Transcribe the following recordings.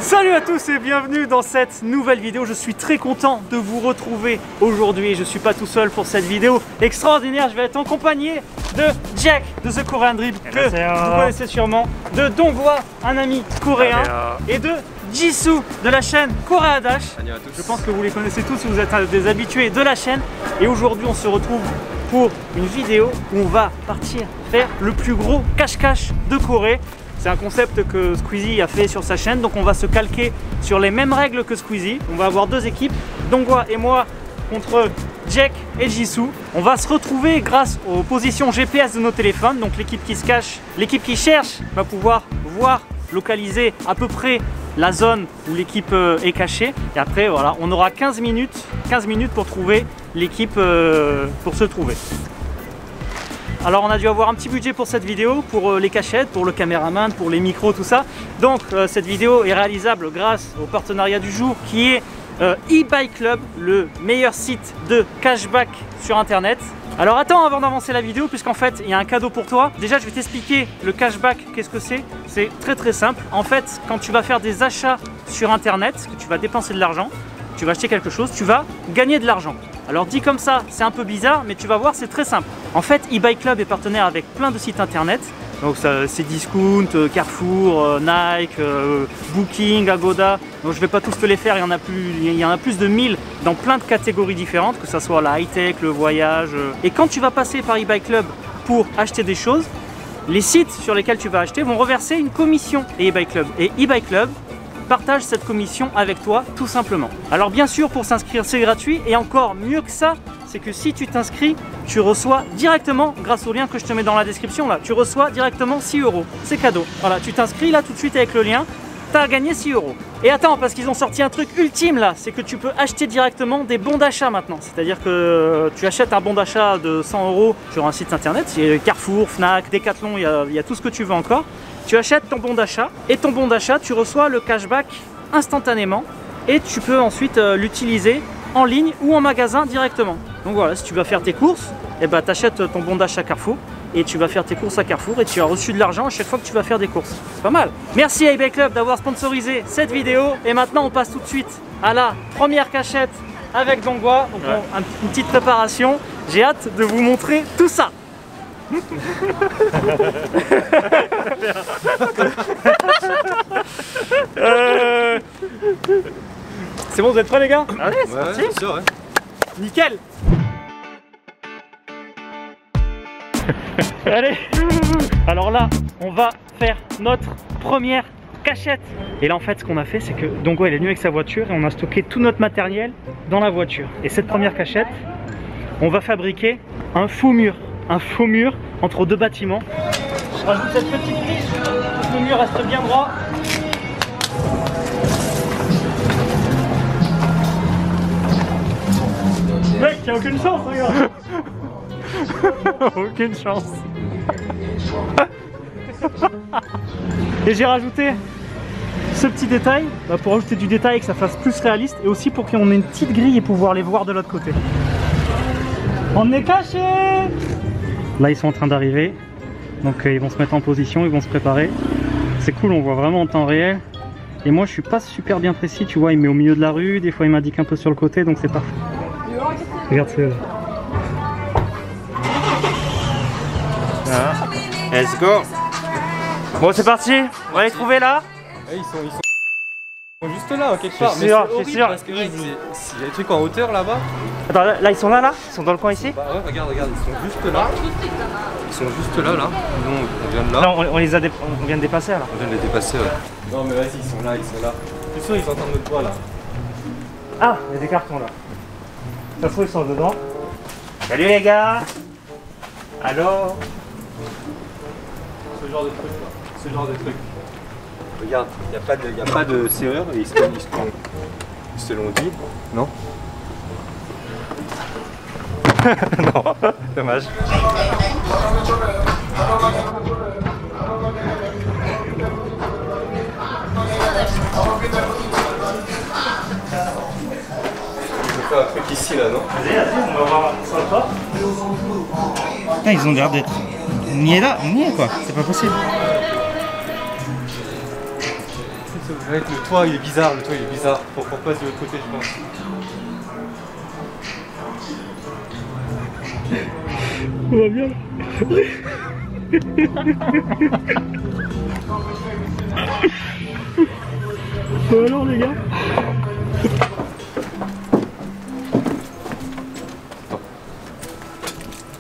Salut à tous et bienvenue dans cette nouvelle vidéo. Je suis très content de vous retrouver aujourd'hui. Je ne suis pas tout seul pour cette vidéo extraordinaire. Je vais être en compagnie de Jack de The Korean Drip, que vous connaissez sûrement, de Dongwa, un ami coréen, et de Jisoo de la chaîne Korea Dash. Je pense que vous les connaissez tous si vous êtes des habitués de la chaîne. Et aujourd'hui on se retrouve pour une vidéo où on va partir faire le plus gros cache-cache de Corée. C'est un concept que Squeezie a fait sur sa chaîne, donc on va se calquer sur les mêmes règles que Squeezie. On va avoir deux équipes, Dongwa et moi contre Jack et Jisoo. On va se retrouver grâce aux positions GPS de nos téléphones, donc l'équipe qui se cache, l'équipe qui cherche va pouvoir voir, localiser à peu près la zone où l'équipe est cachée. Et après voilà, on aura 15 minutes pour trouver l'équipe pour se trouver. Alors on a dû avoir un petit budget pour cette vidéo, pour les cachettes, pour le caméraman, pour les micros, tout ça. Donc cette vidéo est réalisable grâce au partenariat du jour qui est eBay Club, le meilleur site de cashback sur internet. Alors attends avant d'avancer la vidéo, puisqu'en fait il y a un cadeau pour toi. Déjà je vais t'expliquer le cashback, qu'est-ce que c'est. C'est très simple. En fait quand tu vas faire des achats sur internet, que tu vas dépenser de l'argent, tu vas acheter quelque chose, tu vas gagner de l'argent. Alors dit comme ça, c'est un peu bizarre, mais tu vas voir, c'est très simple. En fait, eBay Club est partenaire avec plein de sites internet. Donc c'est Discount, Carrefour, Nike, Booking, Agoda. Donc je ne vais pas tous te les faire, il y en a plus de 1000 dans plein de catégories différentes, que ce soit la high-tech, le voyage. Et quand tu vas passer par eBay Club pour acheter des choses, les sites sur lesquels tu vas acheter vont reverser une commission à eBay Club. Et eBay Club partage cette commission avec toi tout simplement. Alors bien sûr pour s'inscrire c'est gratuit, et encore mieux que ça, c'est que si tu t'inscris, tu reçois directement, grâce au lien que je te mets dans la description là, tu reçois directement 6 €. C'est cadeau. Voilà, tu t'inscris là tout de suite avec le lien, tu as gagné 6 €. Et attends, parce qu'ils ont sorti un truc ultime là, c'est que tu peux acheter directement des bons d'achat maintenant. C'est-à-dire que tu achètes un bon d'achat de 100 € sur un site internet, il y a Carrefour, Fnac, Decathlon, il y a tout ce que tu veux encore. Tu achètes ton bon d'achat, et ton bon d'achat, tu reçois le cashback instantanément, et tu peux ensuite l'utiliser en ligne ou en magasin directement. Donc voilà, si tu vas faire tes courses, eh ben, tu achètes ton bon d'achat Carrefour, et tu vas faire tes courses à Carrefour, et tu as reçu de l'argent à chaque fois que tu vas faire des courses. C'est pas mal. Merci à eBay Club d'avoir sponsorisé cette vidéo, et maintenant on passe tout de suite à la première cachette avec Dongwa. Donc une petite préparation, j'ai hâte de vous montrer tout ça. C'est bon, vous êtes prêts les gars? Allez, c'est parti. Sûr, ouais. Nickel. Allez. Alors là, on va faire notre première cachette. Et là en fait ce qu'on a fait, c'est que Dongwa il est venu avec sa voiture et on a stocké tout notre matériel dans la voiture. Et cette première cachette, on va fabriquer un faux mur. Un faux mur entre deux bâtiments. Je rajoute cette petite grille pour que le mur reste bien droit. Mec, il n'y a aucune chance, regarde. Aucune chance. Et j'ai rajouté ce petit détail pour ajouter du détail et que ça fasse plus réaliste, et aussi pour qu'on ait une petite grille et pouvoir les voir de l'autre côté. On est caché. Là ils sont en train d'arriver, donc ils vont se mettre en position, ils vont se préparer. C'est cool, on voit vraiment en temps réel. Et moi je suis pas super bien précis, tu vois, il met au milieu de la rue, des fois il m'indique un peu sur le côté, donc c'est parfait. Regarde c'est là. Voilà. Let's go. Bon c'est parti, on va les trouver là. Ils sont juste là, quelque part. Mais c'est horrible parce que il y a des trucs en hauteur là-bas. Attends, là ils sont là, ils sont dans le coin ici. Bah ouais, regarde, ils sont juste là. Ils sont juste là. Nous on vient de là. Non, on vient de dépasser là. On vient de les dépasser, ouais. Non mais vas-y, ils sont là. Je suis sûr ils sont en train de notre toit là. Ah, il y a des cartons là. Ça se trouve ils sont dedans. Salut les gars. Allô. Ce genre de truc là. Ce genre de truc. Regarde, il n'y a pas de serrure et ils se l'ont dit. Non. Non, dommage. Je vais faire un truc ici là, non? Vas-y, on va voir sur le toit. Putain, ils ont l'air d'être niais là, niais quoi, c'est pas possible. Ouais, le toit il est bizarre, Faut qu'on passe de l'autre côté, je pense. On va bien. Bon alors les gars.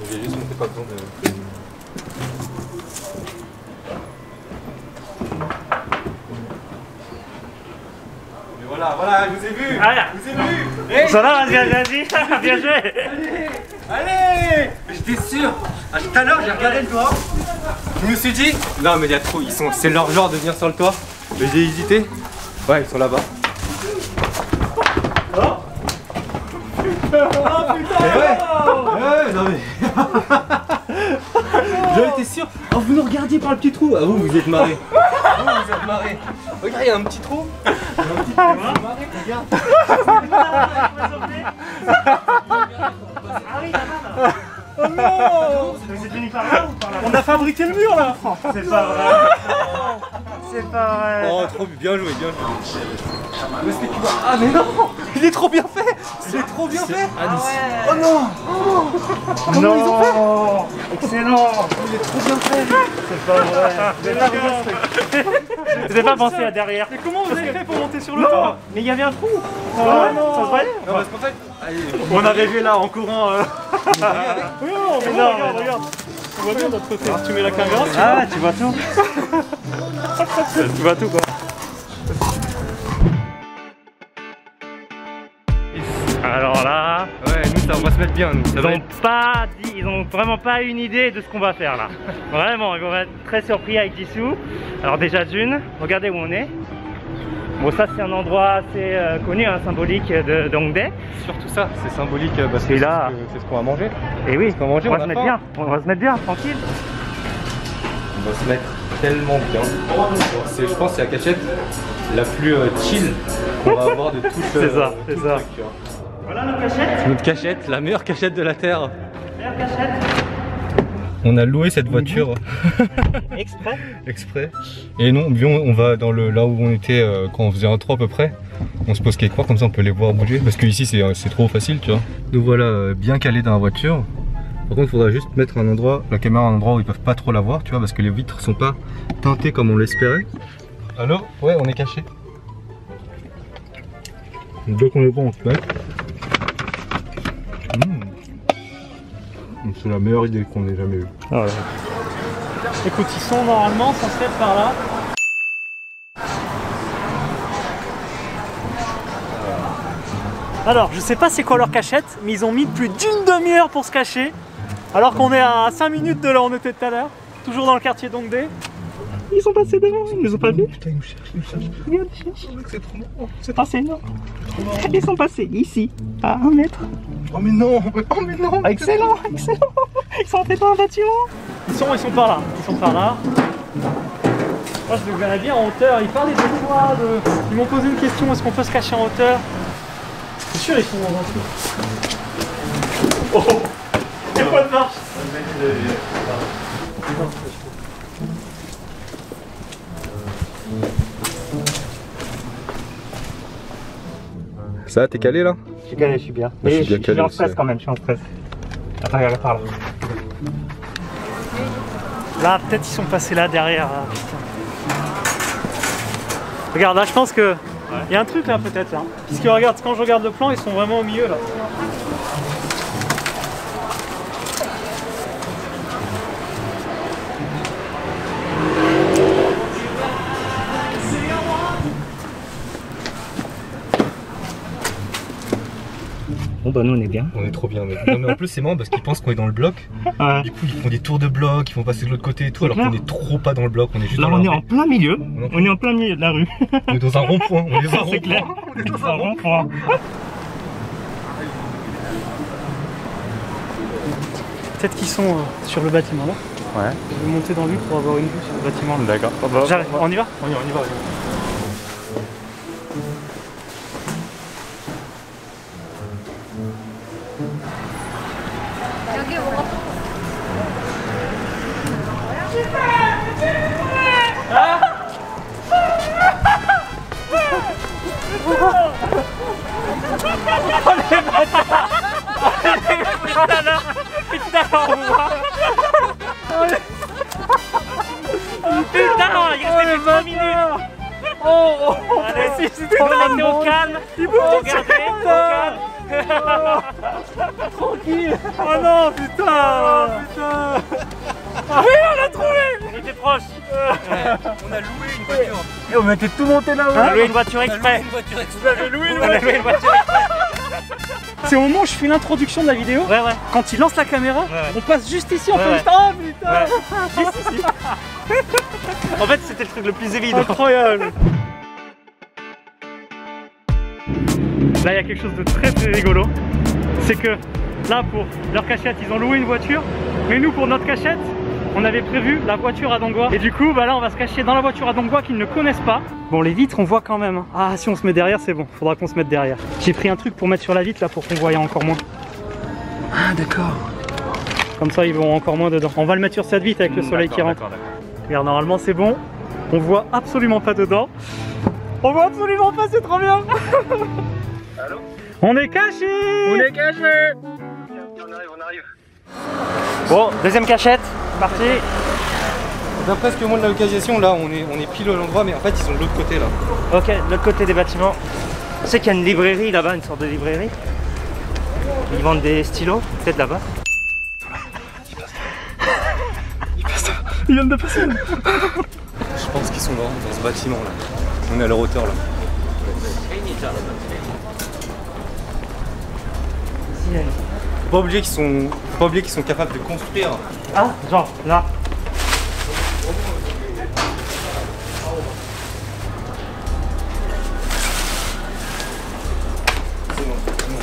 J'ai juste monté pas besoin de... Voilà, je vous ai vu! Ah, je vous ai vu! Hey, ça va, vas-y, bien joué! Allez! J'étais sûr! Tout à l'heure, j'ai regardé le toit. Je me suis dit, non mais il y a trop, c'est leur genre de venir sur le toit. Mais j'ai hésité. Ouais, ils sont là-bas. Oh putain! Ouais, non mais... J'avais été sûr. Oh, vous nous regardiez par le petit trou. Ah, vous êtes marrés. Vous êtes marrés. Regarde, il y a un petit trou. Regarde. Oh non! C'est fini par là ou par là? On a fabriqué le mur là! C'est pas vrai! C'est pas vrai! Oh, trop bien joué, bien joué. Où est-ce que tu vas? Ah, mais non! Il est trop bien fait! C'est trop bien fait! Ah ouais. Oh non! Comment non. ils ont fait? Excellent! Il est trop bien fait! C'est pas vrai! Vous n'avez pas pensé à derrière? Mais comment vous avez fait pour monter sur le toit? Mais il y avait un trou! Ah, non. Ça se voyait? Non, parce qu'en fait... Allez, on arrivait là en courant. Oui, non, mais non, regarde. On voit bien notre côté. Tu mets la caméra. Ah, tu vois tout. Tu vois tout quoi. Alors là, ouais, nous ça, on va se mettre bien, nous. ils ont vraiment pas une idée de ce qu'on va faire là. Vraiment, ils vont être très surpris avec Jisoo. Alors déjà d'une, regardez où on est. Bon, ça c'est un endroit assez connu, symbolique de Hongdae. Surtout ça, c'est symbolique parce que là, c'est ce qu'on va manger. Et oui, on va se mettre bien. On va se mettre bien, tranquille. On va se mettre tellement bien. Je pense que c'est la cachette la plus chill qu'on va avoir de toute c'est ça, c'est ça. Voilà notre cachette. Notre cachette, la meilleure cachette de la Terre. Meilleure cachette. On a loué cette voiture exprès. Et non, on va dans là où on était quand on faisait un 3 à peu près. On se pose quelque part, comme ça on peut les voir bouger. Parce que ici c'est trop facile, tu vois. Nous voilà bien calés dans la voiture. Par contre, il faudra juste mettre la caméra à un endroit où ils peuvent pas trop la voir, tu vois, parce que les vitres sont pas teintées comme on l'espérait. Allô? Ouais, on est caché. Dès qu'on est bon, on se met. C'est la meilleure idée qu'on ait jamais eue. Ah ouais. Écoute, ils sont normalement censés être par là. Alors, je sais pas c'est quoi leur cachette, mais ils ont mis plus d'une demi-heure pour se cacher. Alors qu'on est à 5 minutes de là où on était tout à l'heure. Toujours dans le quartier d'Hongdae. Ils sont passés devant, ils nous ont pas vus. Putain, ils nous cherchent. Regarde, ils cherchent. C'est trop marrant. C'est passé énorme. Ils sont passés ici, à 1 mètre. Oh mais non, oh mais non. Excellent, excellent. Ils sont entrés dans un bâtiment. Ils sont par là, Moi je les verrais bien en hauteur. Ils parlaient de quoi Ils m'ont posé une question, est-ce qu'on peut se cacher en hauteur? C'est sûr ils sont dans un truc. Oh, il n'y a pas de marche. Ça va, t'es calé là? Je suis calé, je suis bien. Je suis bien calé. Je suis en stress quand même, je suis en stress. Attends, regarde par là. Là, peut-être ils sont passés là derrière. Là. Regarde, là, je pense que il y a un truc là, peut-être là. Puisque regarde, quand je regarde le plan, ils sont vraiment au milieu là. Bon bah nous on est bien. On est trop bien mec. Non mais en plus c'est marrant parce qu'ils pensent qu'on est dans le bloc. Ouais. Du coup ils font des tours de bloc, ils font passer de l'autre côté et tout alors qu'on est trop pas dans le bloc, on est juste là dans on la est rue. en plein milieu. On est en plein milieu de la rue. On est dans un rond-point, on est dans un C'est clair. rond-point. On est dans un rond-point. Peut-être qu'ils sont sur le bâtiment là. Ouais. Je vais monter dans lui pour avoir une vue sur le bâtiment. D'accord. J'arrive. On y va? On y va. Putain, on voit. Putain, il restait plus de 3 minutes. Allez, on était au calme. Regardez, au calme. Tranquille. Oh non, putain, putain. Ah oui, on l'a trouvé. On était proche. On a loué une voiture. Et on était tout monté là-haut. On a loué une voiture exprès. Vous avez loué une On a loué une voiture exprès. C'est au moment où je fais l'introduction de la vidéo. Ouais, ouais. Quand il lance la caméra, on passe juste ici, on Ouais, fait ouais. juste. Oh putain. Ouais. Juste ici. En fait, c'était le truc le plus évident. Incroyable. Là, il y a quelque chose de très très rigolo. C'est que là, pour leur cachette, ils ont loué une voiture. Mais nous, pour notre cachette, on avait prévu la voiture à Dongwa. Et du coup, bah là, on va se cacher dans la voiture à Dongwa qu'ils ne connaissent pas. Bon, les vitres, on voit quand même. Ah, si on se met derrière, c'est bon. Faudra qu'on se mette derrière. J'ai pris un truc pour mettre sur la vitre là pour qu'on voie encore moins. Ah d'accord. Comme ça, ils vont encore moins dedans. On va le mettre sur cette vitre avec le soleil qui rentre. Regarde, normalement, c'est bon. On voit absolument pas dedans. On voit absolument pas, c'est trop bien. Allô? On est caché. On est caché. On arrive. Bon, deuxième cachette, parti. D'après ce que montre la localisation, là on est pile à l'endroit, mais en fait ils sont de l'autre côté là. Ok, de l'autre côté des bâtiments. Je sais qu'il y a une librairie là-bas, une sorte de librairie. Ils vendent des stylos, peut-être là-bas. Ils viennent de passer. Je pense qu'ils sont dans ce bâtiment là. On est à leur hauteur là. Faut pas oublier qu'ils sont capables de construire. Ah, genre là.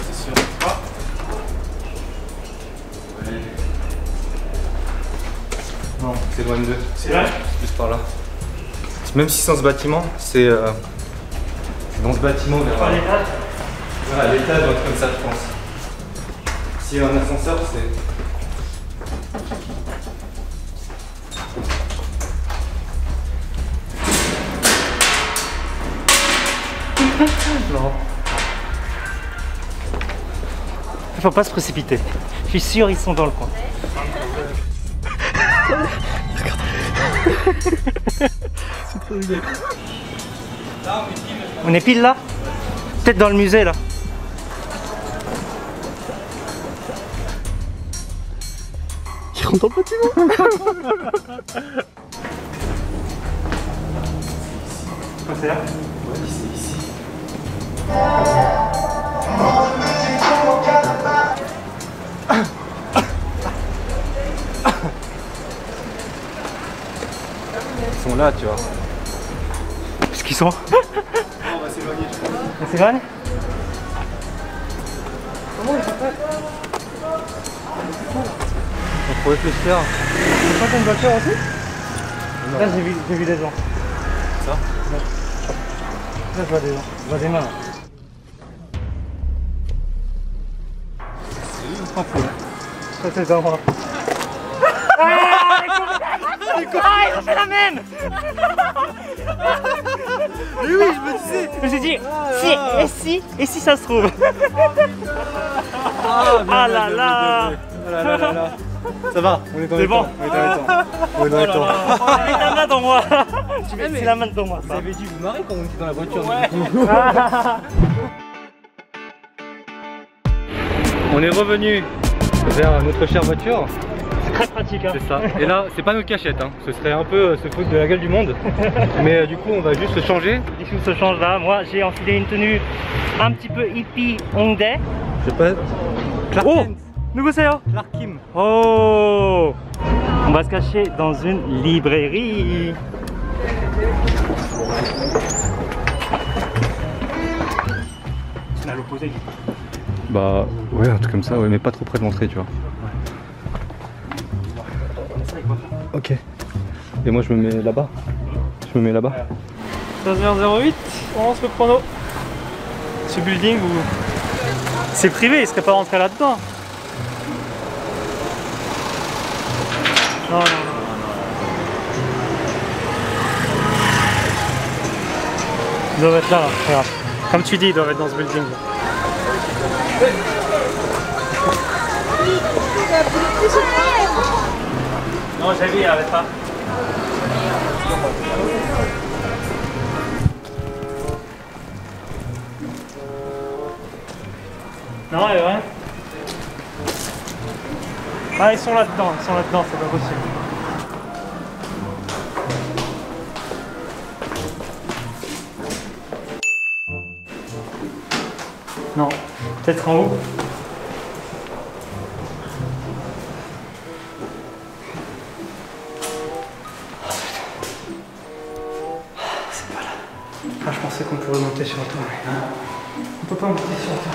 C'est sûr. Non, c'est loin de. C'est vrai? Plus par là. Même si c'est dans ce bâtiment, c'est dans ce bâtiment vers Pas l'étage. voilà, l'étage ou un truc comme ça, je pense. S'il y a un ascenseur, c'est. Non. Faut pas se précipiter. Je suis sûr ils sont dans le coin. C'est trop rigolo. On est pile là? Peut-être dans le musée là. Ils rentrent dans le bâtiment. C'est là? Ouais, c'est ici. Ils sont là, tu vois. Parce qu'ils sont. On va s'éloigner, je pense. On s'éloigne? Faut réfléchir. C'est pas une voiture aussi? Non. Là j'ai vu des gens. Ça? Là je vois des gens. Je vois des mains. C'est pas fou. Ça c'est dans moi. Ah, ils ont fait la même! Mais oui, je me disais. Je me suis dit, et si ça se trouve? Ah là là! Ça va, on est dans C'est les bon. temps. On est dans les temps. On est dans les temps. Mets ta main dans moi! Tu mets la main dans moi. Vous avez dû vous marrer quand on était dans la voiture. On est revenu vers notre chère voiture. C'est très pratique. Hein. C'est ça. Et là, c'est pas notre cachette. Hein. Ce serait un peu se foutre de la gueule du monde. Mais du coup, on va juste se changer. Les choses se changent là. Moi, j'ai enfilé une tenue un petit peu hippie hongdae. Je sais pas. Clark Oh, Kent. nouveau Seiya. Clark Kim. Oh, on va se cacher dans une librairie. C'est à l'opposé. Bah ouais, un truc comme ça, ouais, mais pas trop près de l'entrée, tu vois. Ok. Et moi je me mets là-bas. Je me mets là-bas. 16h08, on lance le chrono. Ce building où c'est privé, il serait pas rentré là-dedans. Non, non, non. Ils doivent être là, c'est grave. Comme tu dis, ils doivent être dans ce building. Non, j'ai vu, il n'y avait pas. Non, il y a rien. Ah, ils sont là-dedans, c'est pas possible. Non, peut-être en haut. C'est pas là. Ah, je pensais qu'on pouvait monter sur le toit. On peut pas monter sur le toit.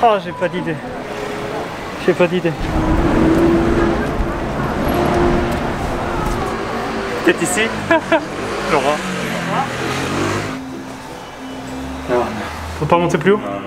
Oh, j'ai pas d'idée. J'ai pas d'idée. Peut-être ici. Laura. Non. Faut pas monter plus haut? Non, non.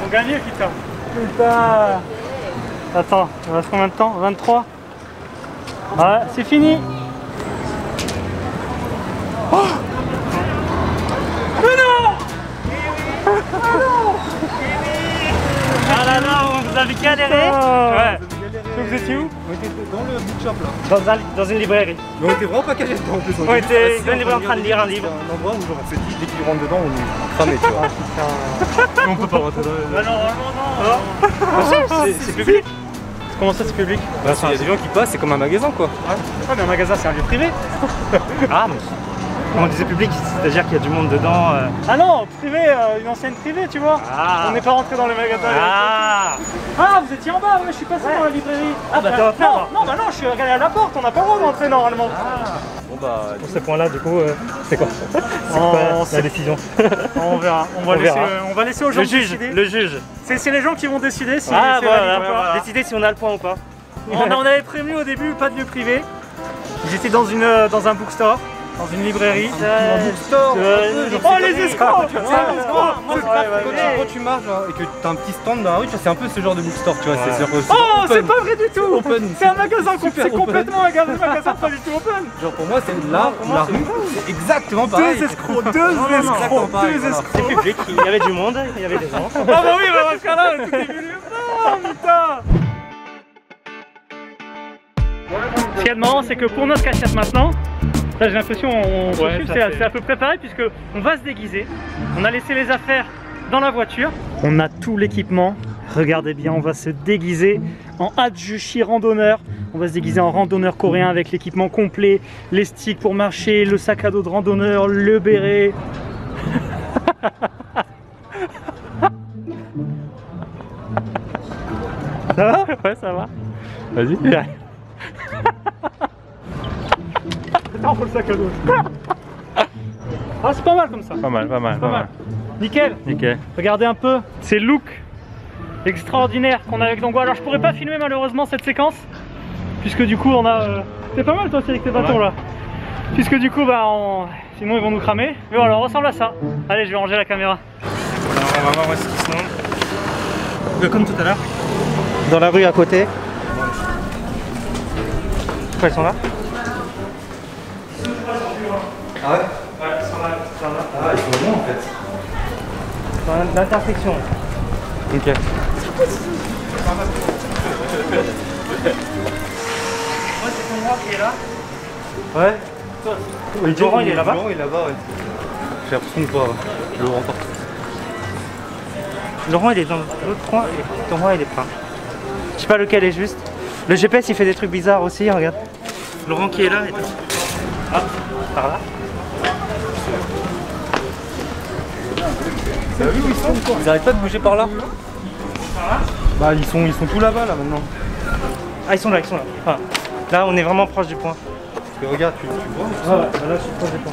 On gagne, putain. Putain. Attends, il reste combien de temps? 23? Ouais, c'est fini. Oh, mais non. Ah là là, vous avez galéré. Ouais. Vous étiez où? On était dans le bookshop là. Dans une librairie. Mais on était vraiment pas cachés dedans en plus. On était dans une librairie en train de lire un livre. C'est un endroit où genre on s'est dit dès qu'ils rentrent dedans on est cramé, tu vois. On peut pas rentrer dans le... Bah normalement non. C'est public. Comment ça c'est public? Bah il y a des gens qui passent, c'est comme un magasin quoi. Ouais mais un magasin c'est un lieu privé. Ah, mais on disait public, c'est-à-dire qu'il y a du monde dedans. Ah non, privé, une ancienne privée tu vois. Ah. On n'est pas rentré dans le magasin. Ah, Ah vous étiez en bas, ouais, je suis passé dans la librairie. Ah bah t'es en train. Non, bah non, je suis regardé à la porte, on n'a pas le droit d'entrer normalement. Bon bah... pour ce point-là, du coup, c'est quoi? C'est La décision. On verra, on va laisser aux gens décider. Le juge. C'est les gens qui vont décider si Ah, c'est voilà, valide ou pas. voilà. Décider si on a le point ou pas. On avait prévenu au début, pas de lieu privé. Ils étaient dans un bookstore, dans une librairie. Un bookstore. Oh les escrocs! Quand tu marches et que t'as un petit stand dans la rue, c'est un peu ce genre de bookstore, tu vois. Oh, c'est pas vrai du tout! Open. C'est un magasin, Super c'est open. complètement un magasin pas du tout open! Genre pour moi c'est là, la rue, c'est exactement pareil. Deux escrocs, deux escrocs! C'est public, il y avait du monde, il y avait des gens. Ah bah oui, bah dans ce cas-là, tout est venu. Oh putain! Ce qui est marrant, c'est que pour notre cachette maintenant, là j'ai l'impression c'est à peu près pareil puisque on va se déguiser. On a laissé les affaires dans la voiture. On a tout l'équipement. Regardez bien, on va se déguiser en Hajushi randonneur. On va se déguiser en randonneur coréen avec l'équipement complet, les sticks pour marcher, le sac à dos de randonneur, le béret. Ça va? Ouais, ça va. Vas-y. Attends, faut le sac à dos. Ah, c'est pas mal comme ça. Pas mal, pas mal, Pas mal. Nickel. Nickel. Regardez un peu ces looks extraordinaires qu'on a avec Dongwa. Alors je pourrais pas filmer malheureusement cette séquence puisque du coup on a... C'est pas mal toi aussi avec tes bâtons là. Puisque du coup bah sinon ils vont nous cramer. Mais voilà, on ressemble à ça. Allez, je vais ranger la caméra. Alors on va voir où est-ce qu'ils sont. Comme tout à l'heure. Dans la rue à côté. Pourquoi ils sont là? Ah ouais? Ouais, ils sont là. Ah ils sont bons en fait. Dans l'intersection. Ok. Ouais, c'est ton roi qui est là. Ouais. Oui, Laurent il est là-bas. Laurent il est là-bas, ouais. J'ai l'impression de voir le Laurent partout. Laurent il est dans l'autre coin et ton roi il est pas. Je sais pas lequel est juste. Le GPS il fait des trucs bizarres aussi, regarde. Laurent qui est là et tout. Ah, par là. T'as vu où ils sont? Ils arrêtent pas de bouger par là. Bah ils sont tout là-bas là maintenant. Ah ils sont là, ils sont là. Ah, là on est vraiment proche du point. Parce que regarde, tu vois. Ah ouais, là je suis proche des points.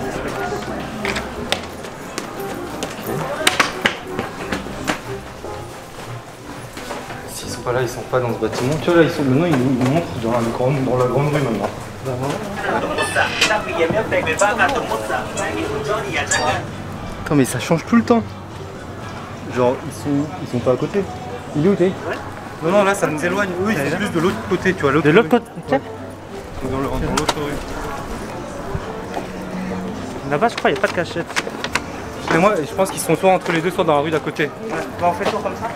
S'ils sont pas là, ils sont pas dans ce bâtiment. Tu vois là, ils sont maintenant, ils montrent dans la grande rue maintenant. Attends, mais ça change tout le temps. Genre, ils sont pas à côté. Il est où, t'es? Non, non, là, ça nous éloigne. Eux, ils sont plus de l'autre côté, tu vois. De l'autre côté? Ouais. Dans l'autre rue. Là-bas, je crois, il n'y a pas de cachette. Mais moi, je pense qu'ils sont soit entre les deux, soit dans la rue d'à côté. Ouais. Bah, on fait le tour comme ça.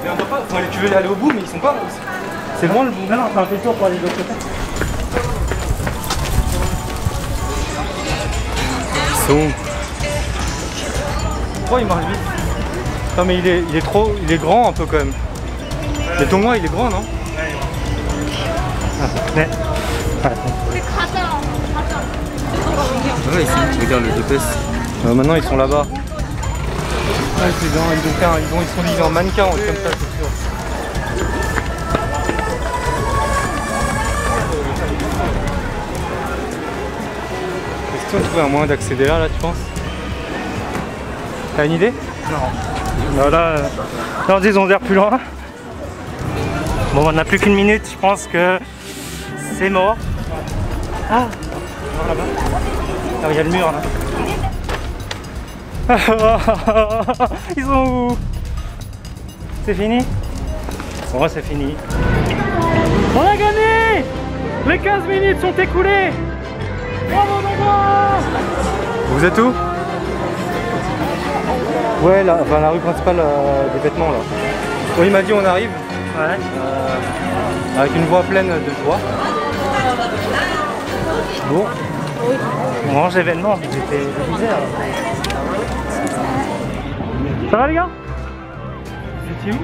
Mais on peut pas. Enfin, tu veux aller au bout, mais ils sont pas. C'est loin le bout. Non, non, on fait le tour pour aller de l'autre côté. Ils sont. Oh, il marche vite. Non, mais il est trop. Il est grand un peu quand même. Mais ton moi, il est grand, non? Mais. Ouais, ici, regarde le GPS. Maintenant, ils sont là-bas. Ouais, c'est bien, ils sont en mannequin, comme ça, c'est sûr. Est-ce qu'on trouve un moyen d'accéder là, tu penses? T'as une idée? Non. Non, là, non, disons, on vers plus loin. Bon, on n'a plus qu'une minute, je pense que c'est mort. Ah, là-bas. Là, il y a le mur là. Ils sont où? C'est fini? Bon, c'est fini. On a gagné! Les 15 minutes sont écoulées! Bravo, bravo! Vous êtes où? Ouais, là, enfin, la rue principale des vêtements là. Oui, il m'a dit on arrive. Ouais. Avec une voie pleine de joie. Bon. On range l'événement, j'étais bizarre. Ça va les gars? Vous étiez où?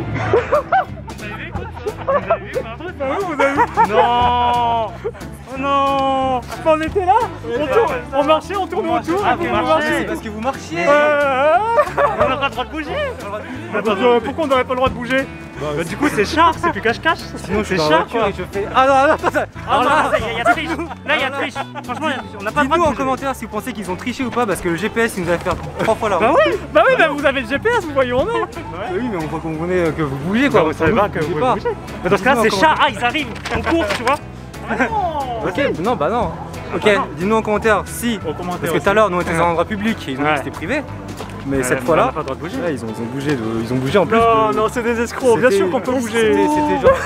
Vous avez vu quoi? Vous avez vu par contre? Bah oui, vous avez vu? Non! Oh non! On était là? On marchait, on tournait autour. Ah, et puis vous on marchez. marchait. C'est parce que vous marchiez. On n'a pas le droit de bouger! Pourquoi on n'aurait pas le droit de bouger? Bah, du coup, c'est Shark, c'est plus cache-cache. Sinon, je suis c'est dans la Shark voiture quoi. et je fais. Ah non, non, attends, Ah non, là, il y a triche! Là, il y a triche! Franchement, on n'a pas le droit de dites-nous en bouger. commentaire si vous pensez qu'ils ont triché ou pas parce que le GPS il nous a fait 3 fois la route. Bah oui, bah vous avez le GPS, vous voyez où on est. Oui, mais on voit qu'on connaît que vous bougez quoi. Bah, vous savez pas que vous bougez. Mais dans ce cas, c'est Shark. Ah, ils arrivent! On court, tu vois? Ok, non, bah non. Ok, dis-nous en commentaire si. Parce que tout à l'heure, nous on était dans un endroit public et ils ont dit que c'était privé. Mais cette On fois-là, n'a pas le droit de bouger. ouais, ils ont bougé en plus. Non, de- non, c'est des escrocs, bien C'était- sûr qu'on peut bouger. C'était genre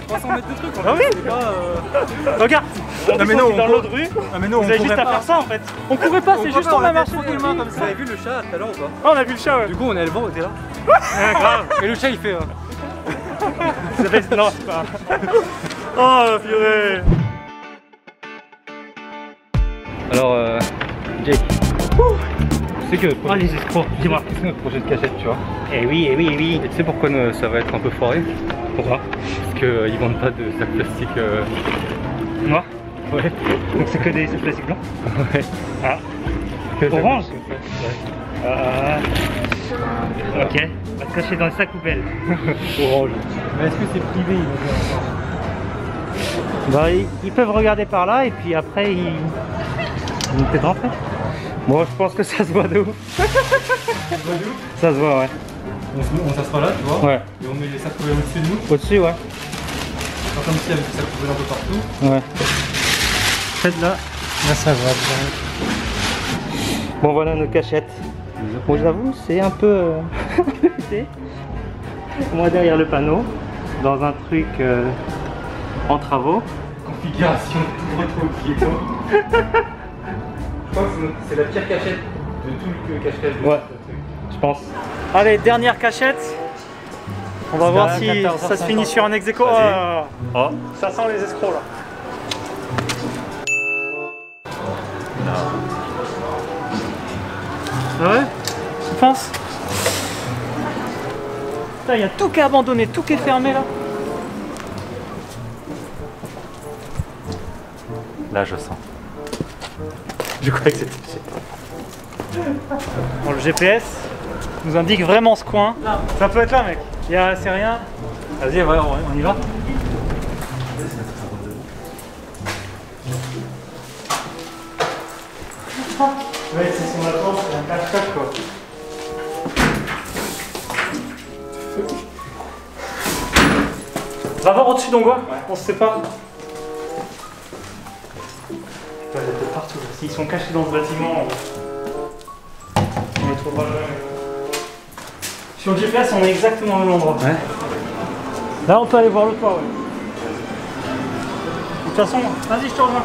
300 mètres de truc. Ah oui. C'était pas, Regarde, Ah, mais non, dans on l'autre rue, Ah mais non, vous avez juste à faire ça en fait. On courait pas, c'est juste on a marché des mains comme Vous ça. avez vu le chat tout à l'heure ou pas? Ah, on a vu le chat, ouais. Du coup, on est allé le voir, on était là. Ah, grave. Et le chat il fait. Ça fait- Non, c'est pas. Oh, purée. Alors, Jake. Tu sais que Oh, les escrocs, dis-moi. c'est notre projet de cachette, tu vois. Eh oui, eh oui, eh oui. Et tu sais pourquoi ça va être un peu foiré? Pourquoi? Parce qu'ils vendent pas de sacs plastiques. Noir? Ouais. Donc c'est que des sacs plastiques blancs? Ouais. Ah. Que ça Orange? coûte comme Ok. On va se cacher dans le sac poubelle. ça. Orange. Mais est-ce que c'est privé? Bah, ils peuvent regarder par là et puis après ils vont peut-être rentrer. Moi je pense que ça se voit de ouf. Ça se voit, ouais. On s'assoit là, tu vois. Ouais. Et on met les sacs poubelles au-dessus de nous. Au-dessus, ouais. Genre comme si il y avait des sacs poubelles un peu partout. Ouais. Faites là. Là ça va bien. Bon voilà nos cachettes. Bon j'avoue c'est un peu moi derrière le panneau, dans un truc en travaux. Configuration trop piéton. Je pense que c'est la pire cachette de tout le cache-cache de Ouais. ce truc. Je pense. Allez, dernière cachette. On va voir si ça se finit sur un ex aequo. Oh, ça sent les escrocs là. Ah ouais? Tu penses? Putain, il y a tout qui est abandonné, tout qui est fermé là. Là je sens. Je croyais que c'était. Bon, le GPS nous indique vraiment ce coin. Ça peut être là, mec. C'est rien. Vas-y, ouais, on y va. Ouais, c'est son attente, c'est un cache-cache quoi. Va voir au-dessus d'Ongwa, on se sépare. s'ils sont cachés dans ce bâtiment, on les trouvera jamais. Sur le GPS, on est exactement au même endroit. Ouais. Là, on peut aller voir le toit, ouais. De toute façon, vas-y, je te rejoins.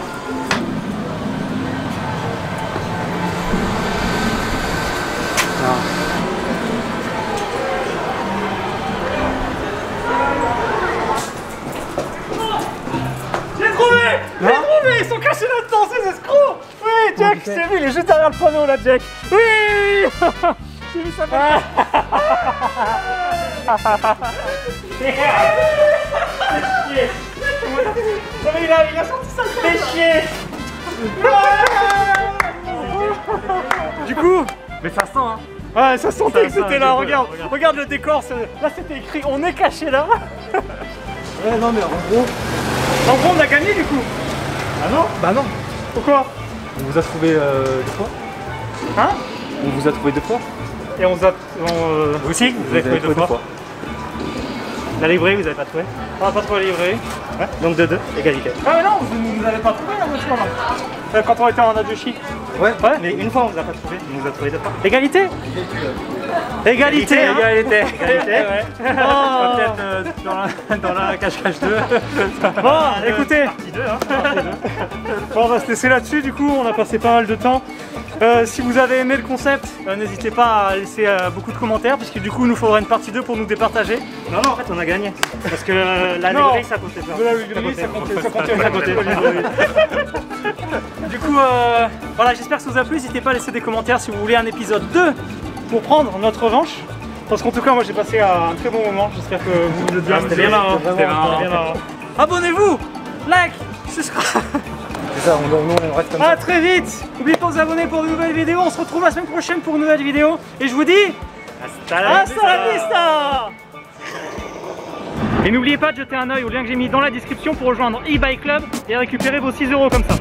J'ai trouvé, ils sont cachés là-dedans, ces escrocs. Oui, Jack, je t'ai vu, il est juste derrière le panneau là, Jack. Oui. J'ai vu ça. Il a sorti ça, fais chier. Du coup, Mais ça sent, hein. ouais, ça sentait que c'était là, regarde. regarde le décor, là c'était écrit on est caché là. Ouais, non, mais en gros. En gros, on a gagné du coup. Ah non? Bah non. Pourquoi? On vous a trouvé 2 fois. Hein? On vous a trouvé 2 fois. Et on vous a. Vous aussi? Vous avez trouvé 2 fois. La livrée, vous avez pas trouvé? On n'a pas trouvé la livrée. Ouais, donc 2-2, égalité. Ah mais non, vous n'avez pas trouvé la voiture là. Quand on était en Adoshi. Ouais, mais une fois on vous a pas trouvé, on vous a trouvé 2 fois. Égalité? Égalité, hein? Égalité. Ouais. Oh. Peut-être dans la cache-cache 2. Bon, écoutez, Partie 2, hein. bon, on va se laisser là-dessus, du coup, on a passé pas mal de temps. Si vous avez aimé le concept, n'hésitez pas à laisser beaucoup de commentaires, puisque du coup, il nous faudra une partie 2 pour nous départager. Non, en fait on a gagné. Parce que la Non. livrée ça comptait pas. La librairie, ça comptait. Du coup, voilà, j'espère que ça vous a plu. N'hésitez pas à laisser des commentaires si vous voulez un épisode 2 pour prendre notre revanche. Parce qu'en tout cas, moi j'ai passé un très bon moment. J'espère que vous vous êtes bien. C'était bien marrant. C'était bien marrant. Abonnez-vous, like, subscribe. C'est ça, on reste comme À très vite. N'oubliez pas de vous abonner pour de nouvelles vidéos. On se retrouve la semaine prochaine pour une nouvelle vidéo. Et je vous dis Hasta la hasta la vista. Et n'oubliez pas de jeter un œil au lien que j'ai mis dans la description pour rejoindre eBay Club et récupérer vos 6 € comme ça.